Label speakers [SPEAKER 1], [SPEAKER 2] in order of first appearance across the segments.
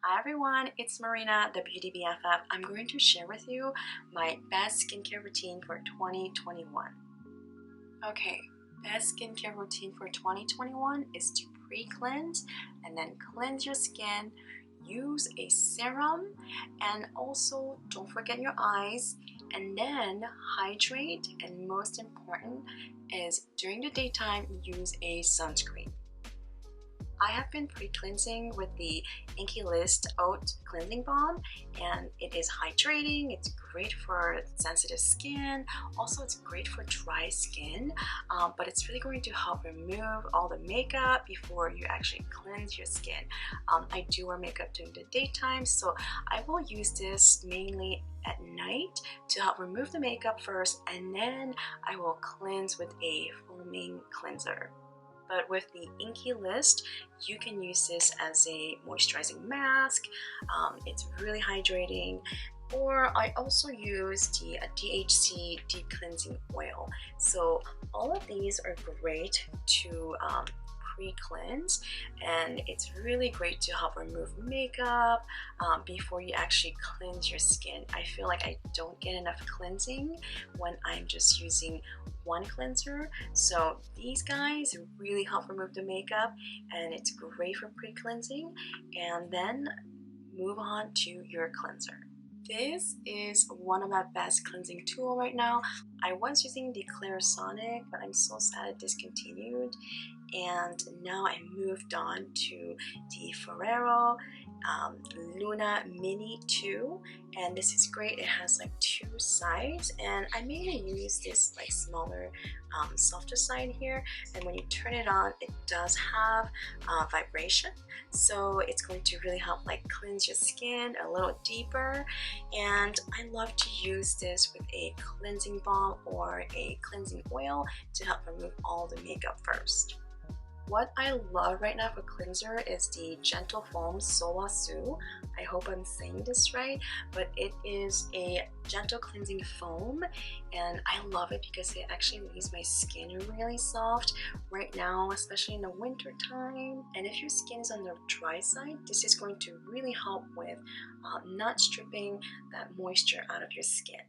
[SPEAKER 1] Hi everyone, it's Marina, the Beauty BFF. I'm going to share with you my best skincare routine for 2021. Okay, best skincare routine for 2021 is to pre-cleanse and then cleanse your skin, use a serum, and also don't forget your eyes, and then hydrate, and most important is during the daytime use a sunscreen. I have been pre-cleansing with the Inkey List Oat Cleansing Balm, and it is hydrating. It's great for sensitive skin. Also, it's great for dry skin, but it's really going to help remove all the makeup before you actually cleanse your skin. I do wear makeup during the daytime, so I will use this mainly at night to help remove the makeup first, and then I will cleanse with a foaming cleanser. But with the Inkey List, you can use this as a moisturizing mask. It's really hydrating. Or I also use the DHC Deep Cleansing Oil. So all of these are great to pre-cleanse, and it's really great to help remove makeup before you actually cleanse your skin. I feel like I don't get enough cleansing when I'm just using one cleanser, so these guys really help remove the makeup, and it's great for pre-cleansing, and then move on to your cleanser. This is one of my best cleansing tool right now. I was using the Clarisonic, but I'm so sad it discontinued, and now I moved on to the Ferrero Luna Mini 2, and this is great. It has like two sides, and I mainly use this like smaller softer side here, and when you turn it on it does have vibration, so it's going to really help like cleanse your skin a little deeper. And I love to use this with a cleansing balm or a cleansing oil to help remove all the makeup first. What I love right now for cleanser is the Gentle Foam Solasu. I hope I'm saying this right, but it is a gentle cleansing foam, and I love it because it actually leaves my skin really soft right now, especially in the winter time. And if your skin is on the dry side, this is going to really help with not stripping that moisture out of your skin.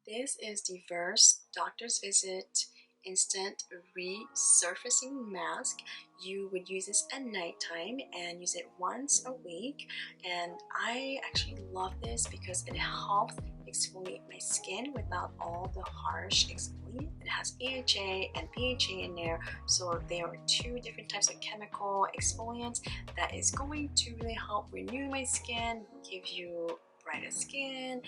[SPEAKER 1] This is the Verse Doctor's Visit Instant Resurfacing Mask. You would use this at nighttime and use it once a week, and I actually love this because it helps exfoliate my skin without all the harsh exfoliant. It has AHA and BHA in there, so there are two different types of chemical exfoliants that is going to really help renew my skin, give you brighter skin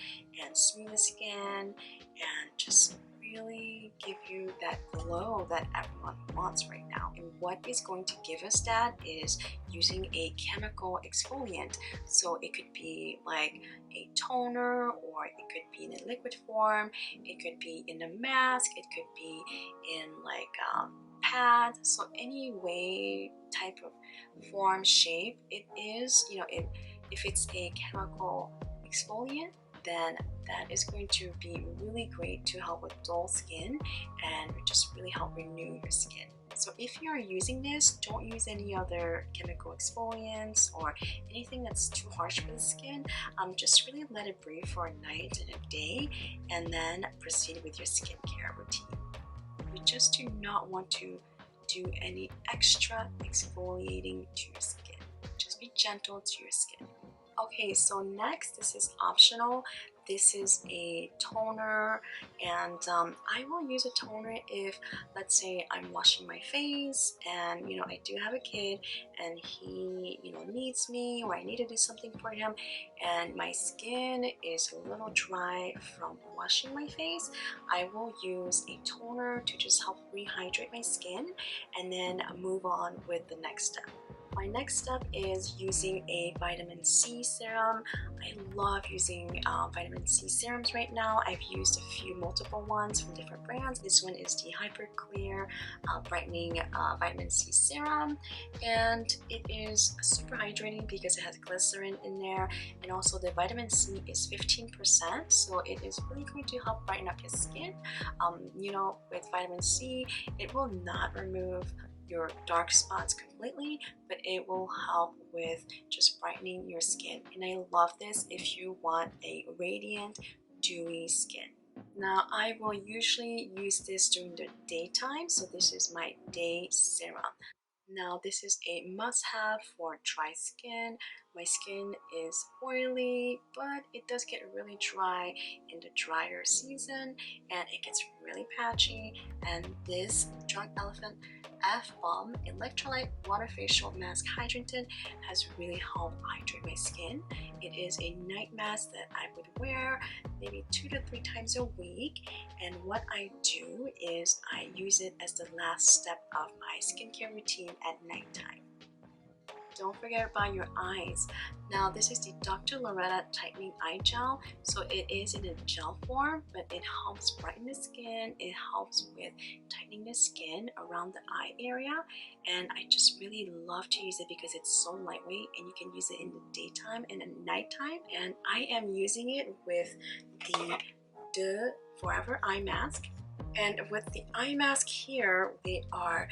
[SPEAKER 1] and smoother skin, and just really give you that glow that everyone wants right now. And what is going to give us that is using a chemical exfoliant. So it could be like a toner, or it could be in a liquid form, it could be in a mask, it could be in like pad. So any way, type of form, shape it is, if it's a chemical exfoliant, then that is going to be really great to help with dull skin and just really help renew your skin. So if you're using this, don't use any other chemical exfoliants or anything that's too harsh for the skin. Just really let it breathe for a night and a day, and then proceed with your skincare routine. You just do not want to do any extra exfoliating to your skin. Just be gentle to your skin. Okay, so next, this is optional. This is a toner, and I will use a toner if, let's say, I'm washing my face and I do have a kid and he needs me, or I need to do something for him, and my skin is a little dry from washing my face. I will use a toner to just help rehydrate my skin and then move on with the next step. My next step is using a vitamin C serum. I love using vitamin C serums right now. I've used a few multiple ones from different brands. This one is the Hyper Clear Brightening Vitamin C Serum, and it is super hydrating because it has glycerin in there, and also the vitamin C is 15%, so it is really going to help brighten up your skin. With vitamin C, it will not remove your dark spots completely, but it will help with just brightening your skin. And I love this if you want a radiant, dewy skin. Now I will usually use this during the daytime, so this is my day serum. Now this is a must-have for dry skin. My skin is oily, but it does get really dry in the drier season and it gets really patchy. And this Drunk Elephant F-Balm Electrolyte Water Facial Mask Hydrating has really helped hydrate my skin. It is a night mask that I would wear maybe 2 to 3 times a week, and what I do is I use it as the last step of my skincare routine at nighttime. Don't forget about your eyes. Now this is the Dr. Loretta Tightening Eye Gel. So it is in a gel form, but it helps brighten the skin. It helps with tightening the skin around the eye area. And I just really love to use it because it's so lightweight and you can use it in the daytime and at nighttime. And I am using it with the Forever Eye Mask. And with the eye mask here, they are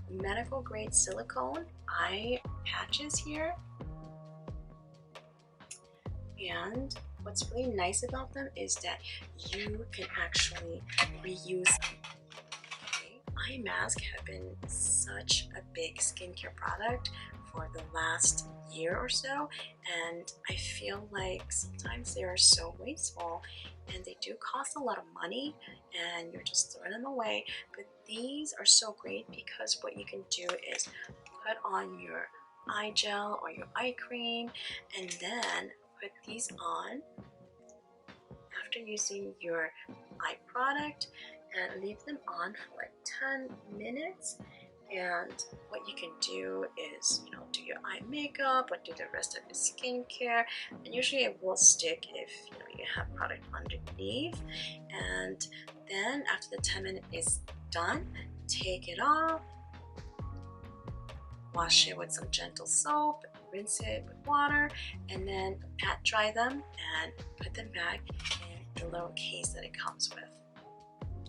[SPEAKER 1] medical grade silicone eye patches here, and what's really nice about them is that you can actually reuse them. Okay. Eye masks have been such a big skincare product for the last year or so, and I feel like sometimes they are so wasteful and they do cost a lot of money and you're just throwing them away. But these are so great because what you can do is put on your eye gel or your eye cream and then put these on after using your eye product and leave them on for like 10 minutes. And what you can do is, do your eye makeup or do the rest of the skincare, and usually it will stick if you have product underneath. And then after the 10 minutes is done, take it off, wash it with some gentle soap, rinse it with water, and then pat dry them and put them back in the little case that it comes with.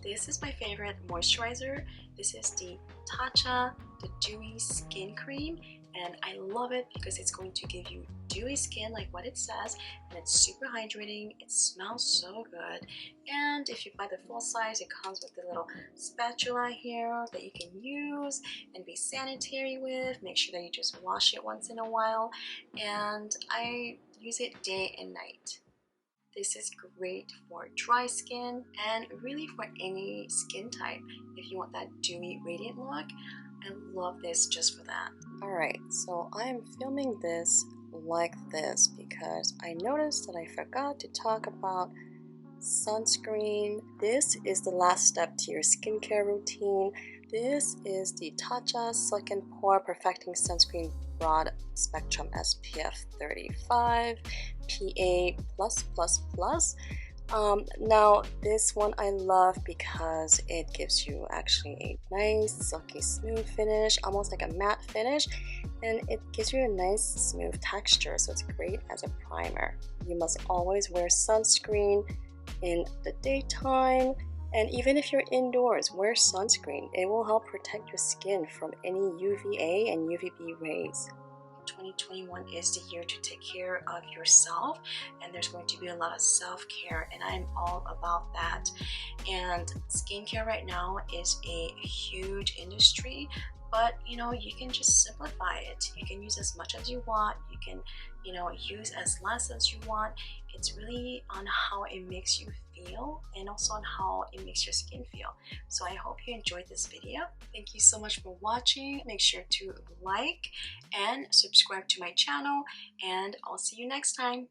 [SPEAKER 1] This is my favorite moisturizer. This is the Tatcha the Dewy Skin Cream, and I love it because it's going to give you dewy skin like what it says, and it's super hydrating. It smells so good, and if you buy the full size, it comes with the little spatula here that you can use and be sanitary with. Make sure that you just wash it once in a while, and I use it day and night. This is great for dry skin and really for any skin type. If you want that dewy, radiant look, I love this just for that. Alright, so I'm filming this like this because I noticed that I forgot to talk about sunscreen. This is the last step to your skincare routine. This is the Tatcha Silk & Pore Perfecting Sunscreen Broad Spectrum SPF 35 PA+++. Now this one I love because it gives you actually a nice silky smooth finish, almost like a matte finish, and it gives you a nice smooth texture, so it's great as a primer. You must always wear sunscreen in the daytime, and even if you're indoors, wear sunscreen. It will help protect your skin from any UVA and UVB rays. 2021 is the year to take care of yourself, and there's going to be a lot of self-care, and I'm all about that. And skincare right now is a huge industry, but you can just simplify it. You can use as much as you want, you can use as less as you want. It's really on how it makes you feel and also on how it makes your skin feel. So I hope you enjoyed this video. Thank you so much for watching. Make sure to like and subscribe to my channel, and I'll see you next time.